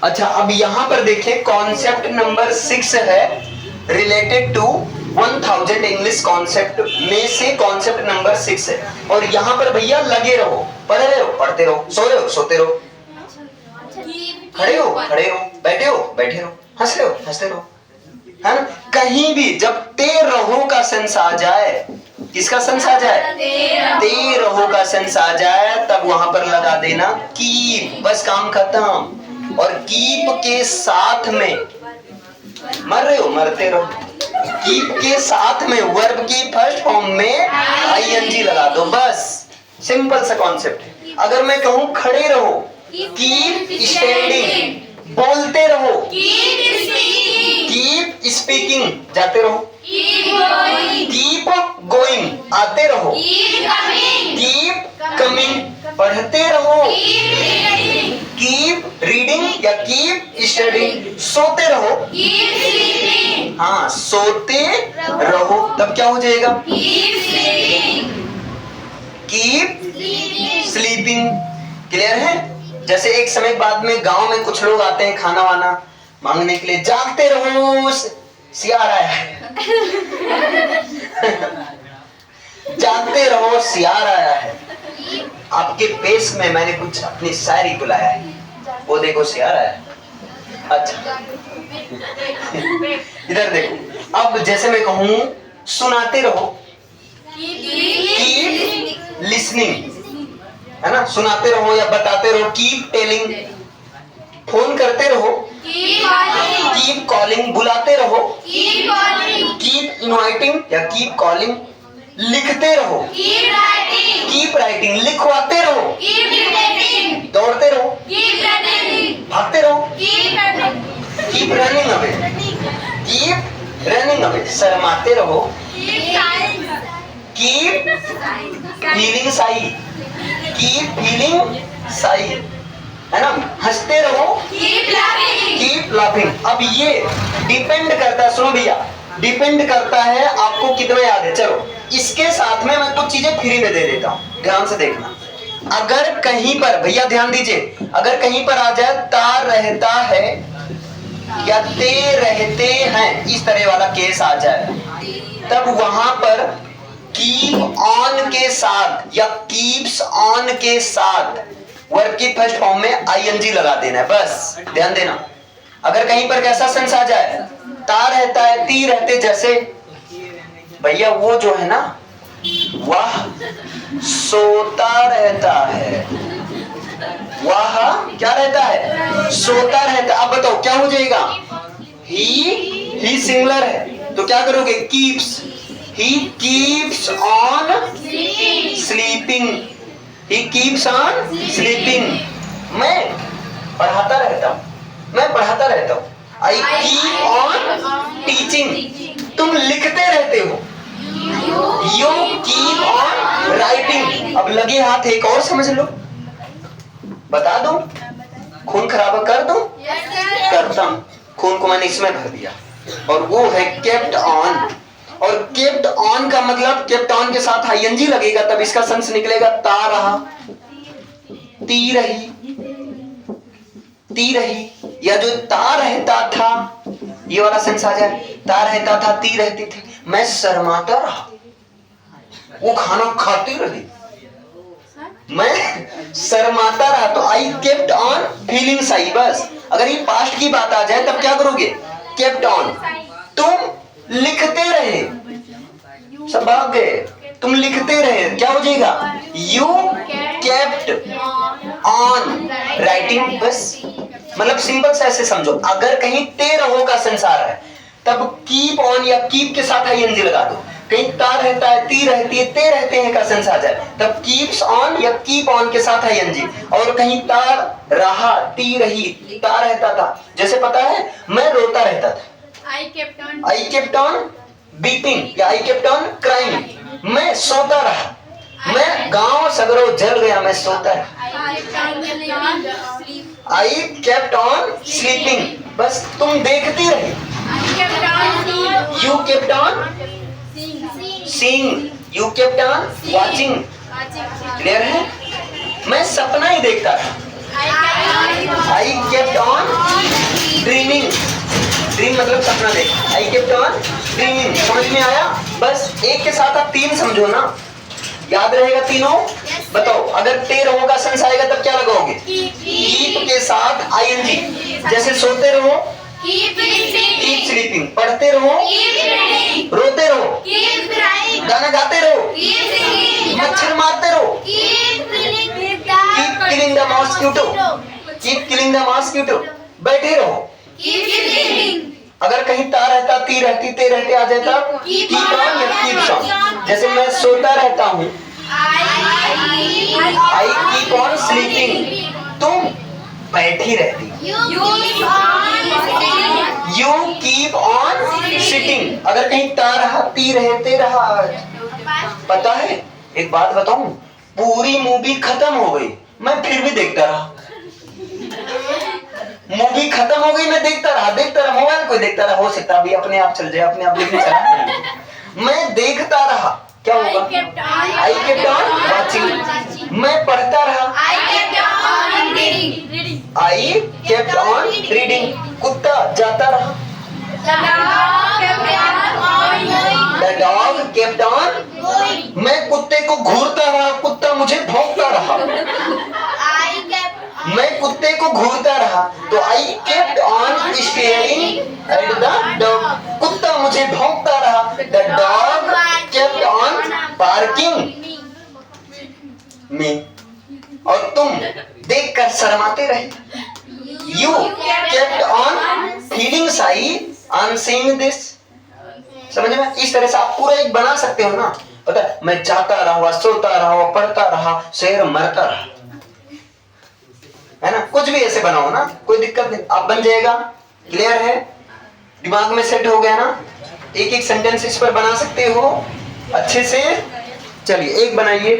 अच्छा, अब यहाँ पर देखिए कॉन्सेप्ट नंबर 6 है रिलेटेड टू 1000 इंग्लिश कॉन्सेप्ट में से कॉन्सेप्ट नंबर 6 है। और यहाँ पर भैया लगे रहो, पढ़ रहे हो पढ़ते रहो, सो रहे हो सोते रहो, खड़े हो खड़े रहो, बैठे हो बैठे रहो, हंस रहे हो हंसते रहो, है ना। कहीं भी जब ते रहो का सेंस आ जाए, किसका सेंस आ जाए, ते रहो का सेंस आ जाए, तब वहां पर लगा देना कीप, बस काम खत्म। और कीप के साथ में मर रहे हो मरते रहो, कीप के साथ में वर्ब की फर्स्ट फॉर्म में आईएनजी लगा दो, बस सिंपल सा कॉन्सेप्ट है। अगर मैं कहूं खड़े रहो, कीप स्टैंडिंग, बोलते रहो, कीप स्पीकिंग, जाते रहो, कीप गोइंग, आते रहो, कीप कमिंग, पढ़ते रहो, कीप रीडिंग या कीप स्टडीइंग, सोते रहो, हाँ सोते रहो, तब क्या हो जाएगा, कीप स्लीपिंग। क्लियर है। जैसे एक समय बाद में गांव में कुछ लोग आते हैं खाना वाना मांगने के लिए, जागते रहो सियार आया है जागते रहो सियार आया है। आपके पेश में मैंने कुछ अपनी शायरी बुलाया है, वो देखो सियार आया है। अच्छा इधर देखो, अब जैसे मैं कहूं सुनाते रहो, कीप लिसनिंग, है ना, सुनाते रहो या बताते रहो, कीप टेलिंग, फोन करते रहो, कीप कॉलिंग, बुलाते रहो, कीप इनवाइटिंग या कीप कॉलिंग, लिखते रहो, कीप राइटिंग, लिखवाते रहो, दौड़ते रहो, भागते रहो, keep running away, keep running away, शर्माते रहो, कीप फीलिंग शाई, कीप फीलिंग शाई, है ना, हंसते रहो, कीप लाफिंग। अब ये डिपेंड करता है, सुनो भैया, डिपेंड करता है आपको कितना याद है। चलो इसके साथ में मैं कुछ चीजें फ्री में दे देता हूं, ध्यान से देखना। अगर कहीं पर भैया ध्यान दीजिए, अगर कहीं पर आ जाए ता रहता है या ते रहते हैं, इस तरह वाला केस आ जाए, तब वहां पर कीप ऑन के साथ या कीप्स ऑन के साथ वर्ब की फर्स्ट फॉर्म में आईएनजी लगा देना है, बस ध्यान देना। अगर कहीं पर कैसा सेंस आ जाए, ता रहता है ती रहते, जैसे भैया वो जो है ना, वह सोता रहता है, वह क्या रहता है, सोता रहता। अब बताओ क्या हो जाएगा, ही सिंगुलर है तो क्या करोगे, keeps, he keeps on sleeping, he keeps on sleeping. मैं पढ़ाता रहता हूं, मैं पढ़ाता रहता हूं, आई कीप ऑन टीचिंग, तुम लिखते रहते हो, यू कीप ऑन राइटिंग। अब लगे हाथ एक और समझ लो, बता दूं, खून खराबा कर दूं, करता हूं, खून को मैंने इसमें भर दिया, और वो है केप्ट ऑन। और केप्ट ऑन का मतलब केप्ट ऑन के साथ आईएनजी लगेगा, तब इसका सेंस निकलेगा ता रहा, ती रही, ती रही, या जो ता रहता था ये वाला सेंस आ जाए, ता रहता था ती रहती थी, मैं शर्माता रहा, वो खाना खाती रही, मैं शर्माता रहा, तो आई केप्ट ऑन फीलिंग शाई। बस अगर ये पास्ट की बात आ जाए तब क्या करोगे, केप्ट ऑन, तुम लिखते रहे, सब भाग गए, तुम लिखते रहे, क्या हो जाएगा, यू केप्ट ऑन राइटिंग। बस मतलब सिंपल से ऐसे समझो, अगर कहीं ते रहो का सेंस आ रहा है तब कीप ऑन या कीप के साथ आईएनजी लगा दो। कहीं ता रहता है ती रहती है ते रहते हैं का सेंस आ जाए तब कीप्स ऑन या कीप ऑन के साथ आईएनजी। और कहीं ता रहा ती रही ता रहता था, जैसे पता है मैं रोता रहता था, आई केप्ट ऑन बीपिंग या आई केप्ट ऑन क्राइंग, मैं सोता रहा, मैं गांव सगरो जल गया, मैं सोता रहा, आई केप्ट ऑन स्लीपिंग। बस तुम देखती रही, you kept on seeing, you kept on watching. Clear है। मैं सपना ही देखता था, आई केप्ट ऑन ड्रीम मतलब सपना देख। आई केप्ट ऑन ड्रीमिंग, समझ में आया? बस एक के साथ आप तीन समझो ना, याद रहेगा तीनों। बताओ, अगर ते रहो का सेंस आएगा तब क्या लगाओगे? कीप के साथ आईएनजी। जैसे सोते रहो कीप स्लीपिंग, पढ़ते रहो रोते रहो, गाना गाते रहो, मच्छर मारते रहो, keep killing the mosquito, keep killing the mosquito, बैठे रहो। अगर कहीं ता रहता, ती रहती, ते रहते आ जाता, कीप ऑन या कीप्स ऑन। जैसे मैं सोता रहता हूँ, आई कीप ऑन स्लीपिंग, तुम बैठी रहती, यू कीप ऑन सिटिंग। अगर कहीं ता रहा, ती रहे, ते रहा, पता है एक बात बताऊं, पूरी मूवी खत्म हो गई, मैं फिर भी देखता रहा। मूवी खत्म हो गई, मैं देखता रहा, मोबाइल को देखता रहा। हो सकता अभी अपने आप चल जाए, अपने आप देखने चला, मैं देखता रहा। क्या होगा? आई केप्ट ऑन वाचिंग। मैं पढ़ता रहा, आई केप्ट ऑन रीडिंग। कुत्ता जाता रहा, द डॉग केप्ट ऑन। मैं कुत्ते को घूरता रहा, कुत्ता मुझे भौंकता रहा। मैं कुत्ते को घूरता रहा, तो I kept on staring at the dog. कुत्ता मुझे भौंकता रहा, the dog kept on barking me. और तुम देखकर शर्माते रहे, you kept on feeling shy on seeing this. समझ में? इस तरह से आप पूरा एक बना सकते हो ना। पता है, मैं जाता रहा, सोता रहा, पढ़ता रहा, शेर मरता रहा, है ना? कुछ भी ऐसे बनाओ ना, कोई दिक्कत नहीं, आप बन जाएगा। क्लियर है? दिमाग में सेट हो गया ना? एक एक सेंटेंस इस पर बना सकते हो अच्छे से। चलिए एक बनाइए।